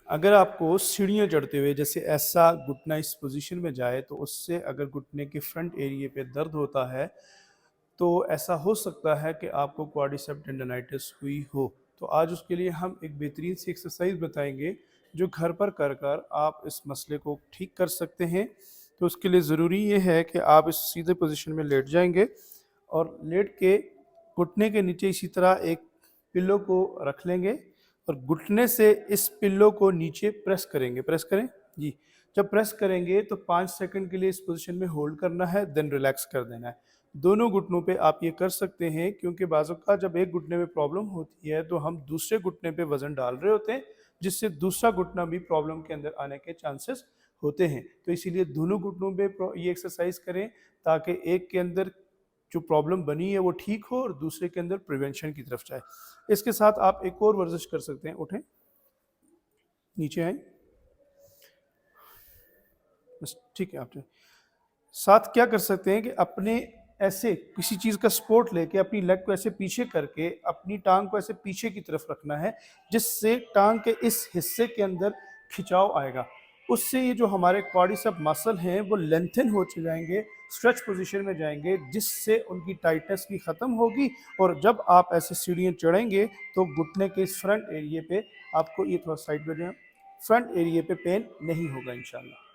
अगर आपको सीढ़ियाँ चढ़ते हुए जैसे ऐसा घुटना इस पोजीशन में जाए तो उससे अगर घुटने के फ्रंट एरिया पे दर्द होता है तो ऐसा हो सकता है कि आपको क्वाड्रिसेप टेंडनाइटिस हुई हो। तो आज उसके लिए हम एक बेहतरीन सी एक्सरसाइज बताएंगे जो घर पर कर कर आप इस मसले को ठीक कर सकते हैं। तो उसके लिए ज़रूरी ये है कि आप इस सीधे पोजीशन में लेट जाएंगे और लेट के घुटने के नीचे इसी तरह एक पिल्लो को रख लेंगे और घुटने से इस पिल्लो को नीचे प्रेस करेंगे। प्रेस करें जी। जब प्रेस करेंगे तो 5 सेकंड के लिए इस पोजीशन में होल्ड करना है, देन रिलैक्स कर देना है। दोनों घुटनों पे आप ये कर सकते हैं क्योंकि बाज़ औक़ात जब एक घुटने में प्रॉब्लम होती है तो हम दूसरे घुटने पे वज़न डाल रहे होते हैं, जिससे दूसरा घुटना भी प्रॉब्लम के अंदर आने के चांसेस होते हैं। तो इसीलिए दोनों घुटनों पे ये एक्सरसाइज करें ताकि एक के अंदर जो प्रॉब्लम बनी है वो ठीक हो और दूसरे के अंदर प्रिवेंशन की तरफ जाए। इसके साथ आप एक और वर्जिश कर सकते हैं। उठें, नीचे आएँ, बस ठीक है। आप साथ क्या कर सकते हैं कि अपने ऐसे किसी चीज़ का सपोर्ट लेके अपनी लेग को ऐसे पीछे करके अपनी टांग को ऐसे पीछे की तरफ रखना है, जिससे टांग के इस हिस्से के अंदर खिंचाव आएगा। उससे ये जो हमारे क्वाड्रिसेप मसल हैं वो लेंथन हो जाएंगे, स्ट्रेच पोजीशन में जाएंगे, जिससे उनकी टाइटनेस भी ख़त्म होगी। और जब आप ऐसे सीढ़ियाँ चढ़ेंगे तो घुटने के इस फ्रंट एरिए पे आपको, ये थोड़ा साइड में जाए, फ्रंट एरिए पे पेन नहीं होगा इंशाल्लाह।